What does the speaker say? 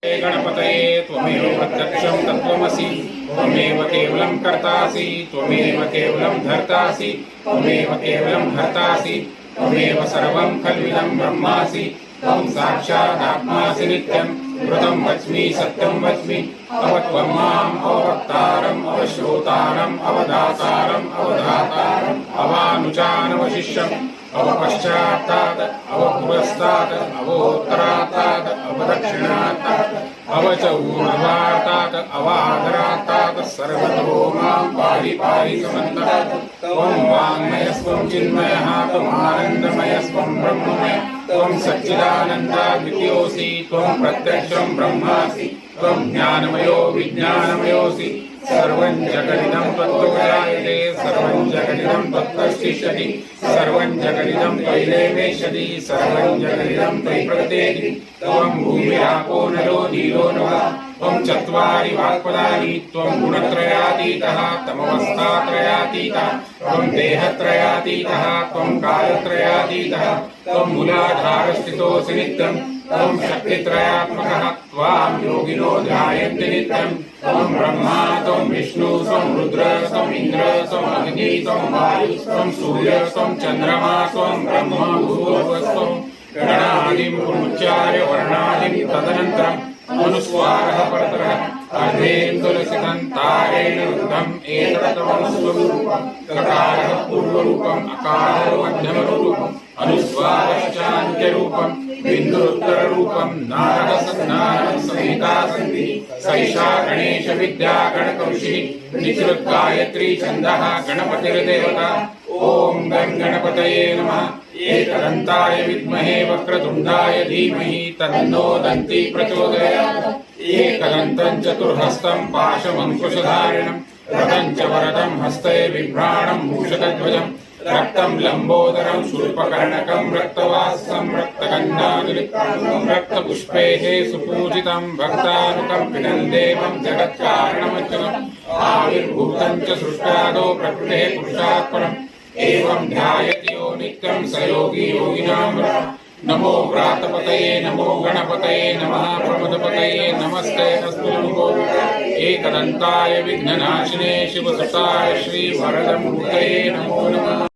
गणपतये त्वमेव प्रत्यक्षं तत्त्वमसि त्वमेव केवलं कर्तासि त्वमेव केवलं धर्तासि त्वमेव केवलं हर्तासि त्वमेव सर्वं खल्विदं ब्रह्मासि त्वं साक्षादात्मासि नित्यं मृतं वच्मि सत्यं वच्मि अवत्वं माम् अवक्तारम् अवश्रोतारम् अवदातारम् अवधातारम् अवानुचानवशिष्यम् अवपश्चात्तात् अवपुरस्तात् अवोत्तरात्तात् अवदक्षिणात्तात् अवच ऊर्ध्वात्तात् अवादरात्तात् सर्वतो मां पाहि पाहि समन्तः त्वं वाङ्मयस्त्वं चिन्मयः त्वमानन्दमयस्त्वं ब्रह्ममयः त्वं सच्चिदानन्दाद्वितीयोऽसि त्वं प्रत्यक्षं ब्रह्मासि त्वं ज्ञानमयो विज्ञानमयोऽसि सर्वं जगदिदं त्वत्तो जायते सर्वं जगदिदं त्वत्तिष्ठति सर्वं जगदिदं त्वयैवेष्यति सर्वं जगदिदं त्वयि प्रकृतेति त्वं भूमिरापो नलो नीलो नभः त्वं चत्वारि वाक्पदानि त्वं गुणत्रयातीतः तमवस्थात्रयातीतः त्वं देहत्रयातीतः त्वं कालत्रयातीतः त्वं मूलाधारस्थितोऽसि नित्यं त्वं शक्तित्रयात्मकः त्वां योगिनो ध्यायन्ति नित्यं त्वं ब्रह्मा त्वं विष्णु त्वं रुद्र त्वं इन्द्र त्वं अग्निः त्वं वायुः त्वं सूर्यः त्वं चन्द्रमा त्वं ब्रह्म भूर्भुवस्त्वं गणादिं पुनरुच्चार्य वर्णादिं तदनन्तरम् अनुस्वारः परतरः अर्धेन्दुलसितं तारेण रुद्धम् एतत्तमनुस्वरूपम् ककारः पूर्वरूपम् अकारः मध्यमरूपम् अनुस्वारश्चान्त्यरूपम् बिन्दुरुत्तररूपम् नारदसन्नानं संहिता सन्ति सैषा गणेश विद्या गणकऋषिः निसृत्गायत्री छन्दः गणपतिर्देवता ॐ गं गणपतये नमः एकदन्ताय विद्महे वक्रतुण्डाय धीमहि तन्नो दन्ती प्रचोदयात् एकदन्तं चतुर्हस्तं पाशमङ्कुशधारिणं रथं च वरदं हस्ते बिभ्राणं मूषकध्वजं रक्तं लम्बोदरं शूर्पकर्णकं रक्तवासं रक्तगन्धानुलिप्तं रक्तपुष्पैः सुपूजितं भक्तानुकम्पितं देवं जगत्कारणमच्युतम् आविर्भूतं च सृष्टादो प्रकृतेः पुरुषात् परम् एवं ध्यायति यो नित्यं स योगी योगिनां नमो व्रातपतये नमो गणपतये नमः प्रमदपतये नमस्ते अस्तु नमो एकदन्ताय विघ्ननाशिने शिवसुताय श्रीवरदमूर्तये नमो नमः।